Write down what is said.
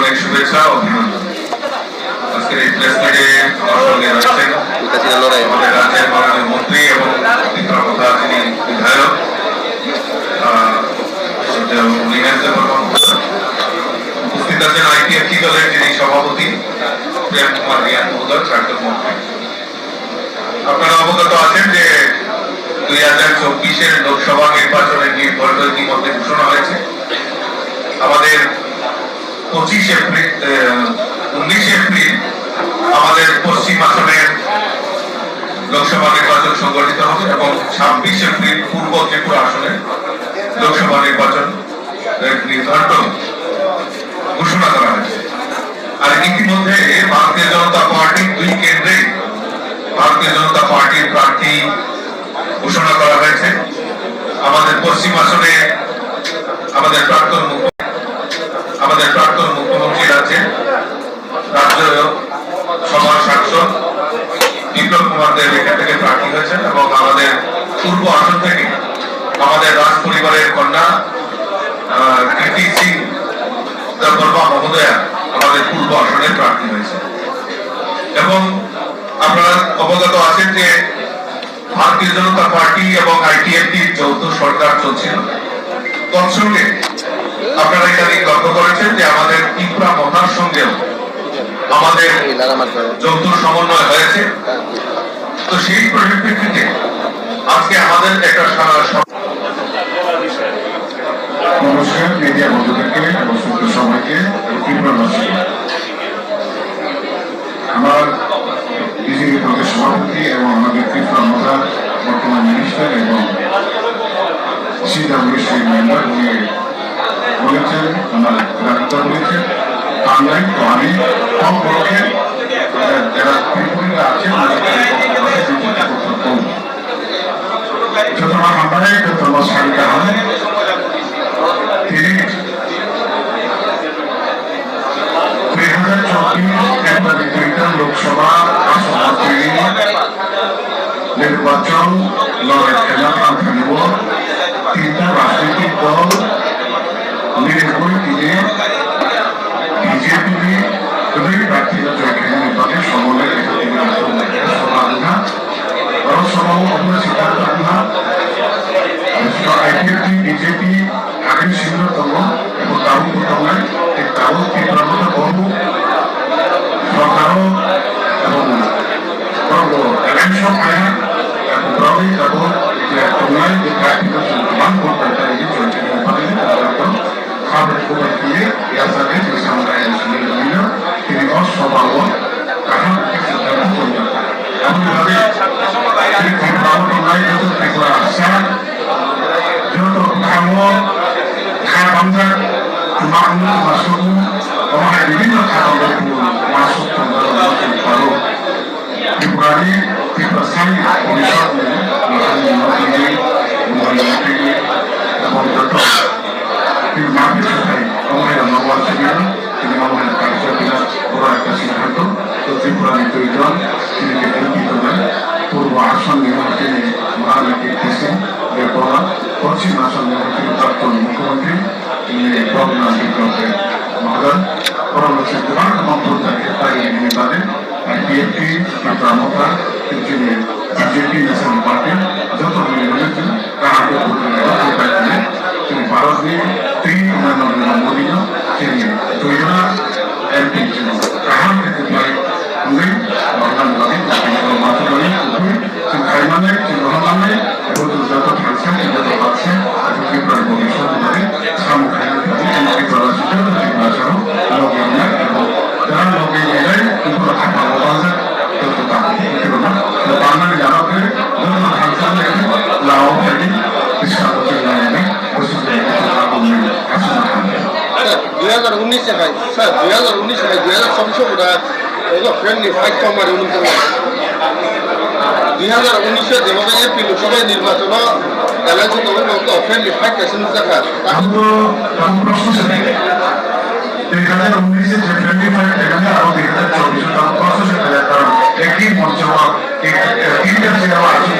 অনেক শুভেচ্ছা ও অভিনন্দন। আজকের এই প্রেস মিটে আমার সঙ্গে রয়েছেন আমাদের রাজ্যের মাননীয় মন্ত্রী এবং কথা যিনি বিধায়ক উপস্থিত আছেন আইপিএফটি দলের যিনি সভাপতি প্রিয়ান কুমার রিয়ান মহোদয়, প্রাক্তন মন্ত্রী। আপনারা অবগত আছেন যে 2024-এর লোকসভা নির্বাচনের নির্ভরতা ইতিমধ্যে ঘোষণা হয়েছে। আমাদের 19 এপ্রিল আমাদের পশ্চিম আসনের লোকসভা নির্বাচন সংগঠিত হবে এবং 26 এপ্রিল পূর্ব ত্রিপুরা আসনে লোকসভা নির্বাচন নির্ধারিত ঘোষণা করা হয়েছে। আর ইতিমধ্যে ভারতীয় জনতা পার্টির 2 কেন্দ্রে ভারতীয় জনতা পার্টির প্রার্থী ঘোষণা করা হয়েছে। আমাদের পশ্চিম আসনে আমাদের প্রাক্তন মুখ্যমন্ত্রী রাজ্য সভার সাংসদ বিপ্লব কুমার দেব এখান থেকে প্রার্থী হয়েছেন এবং আমাদের পূর্ব আসন থেকে আমাদের রাজ পরিবারের কন্যা কীর্তি সিং বর্মা মহোদয়া আমাদের পূর্ব আসনের প্রার্থী হয়েছে। এবং আপনারা অবগত আছেন যে ভারতীয় জনতা পার্টি এবং আইপিএফটির যৌথ সরকার চলছিল। তৎসঙ্গে আপনারা ইদানিং লক্ষ্য করেছেন যে আমাদের ত্রিপুরা মথার সঙ্গেও আমাদের যৌথ সমন্বয় হয়েছে। তো সেই পরিপ্রেক্ষিতে আজকে আমাদের একটা নমস্কার মিডিয়া বন্ধুদেরকে এবং সবাইকে আমার বিজেপি প্রদেশ সভাপতি এবং আমাদের ত্রিপুরা মথার বর্তমান মিনিস্টার এবং সিডাব্লিউসি মেম্বার উনি বলেছেন, আমার ডাক্তার বলেছেন বাংলায়। তো আমি কমপক্ষে যারা ত্রিপুরীরা আছেন যতটা হামারে যতটা সারিকা হয় তিনি 2024 লোকসভা আসন নির্বাচন লড়াই খেলা আন্তরিক 3টা রাজনৈতিক দল নির্ভয় দিয়ে বিজেপি দুই প্রার্থীরা জয়খালী নির্বাচনে সমন্বয় সিদ্ধান্ত আইপিএফটি বিজেপি আগামী শীঘ্রতম এবং তাও প্রথমে তাও তীব্রতা বহু সরকারও এবং এলেকশন আইন এবং প্রবীণ এবং তোমরা যে প্রার্থীরা মান করতে চাই এই চলছে খাবার খবর দিয়ে ইয়াসাকে যে সামনে তিনি অস্বভাব কারণ সিদ্ধান্ত করবেন এমনভাবে ত্রিপুরা আশা যত খাওয়া খাওয়া বাংলা মানুষ মাসুক আমাদের বিভিন্ন খাবার মাসুক ত্রিপুরারি ত্রিপুরা স্থায়ী পরিষদ এবং যত মাটির সাথে আমাদের নবাব ছিলেন তিনি আমাদের কার্যকরীরা বড় একটা সিদ্ধান্ত। তো ত্রিপুরারি 2 জন তিনি এমপি হলেন পূর্ব আসন নির্বাচনে মহানগরী কৃষি এরপর পশ্চিম আসন নির্বাচনে প্রাক্তন মুখ্যমন্ত্রী রঘুনাথ বিপ্লবের মহোদয় পরবর্তী বিভাগ মন্ত্রণালয়ের ক্ষেত্রে নির্বাচনে আইপিএফটি ত্রিপুরা মথা তিনি বিজেপি ন্যাশনাল পার্টি যত রয়েছেন তাহাকে তিনি ভারত নিয়ে 3 মোদী তিনি 2 জন এমপি ছিলেন। তাহার ক্ষেত্রে উনি বাংলাদেশ মাতৃ খাইমানে রহমানে এবং যত থাকছেন যত পাচ্ছেন এবং ত্রিপুরার ভবিষ্যৎ ধরে সামুখাইন ত্রিপুরা ভাষাও লগে এবং যারা লগে গেলে ত্রিপুরা থাকা অবাধে যত বাঙালি যারা করে যত থাকছেন লাও ফেরি বিশ্বপতি লাইনে বসে 2019 ভাই স্যার 2019 ভাই 2024 ফ্রেন্ডলি ফাইট কমারে 2019 যেভাবে এমপি লোকসভা নির্বাচন এলাকা তো ফ্রেন্ডলি ফাইট কেসে জায়গা আমরা প্রশ্ন সেটাই 2019 যে ফ্রেন্ডলি ফাইট এখানে আরো 2024 প্রশ্ন সেটাই কারণ একই মঞ্চ তিনটা জায়গা আছে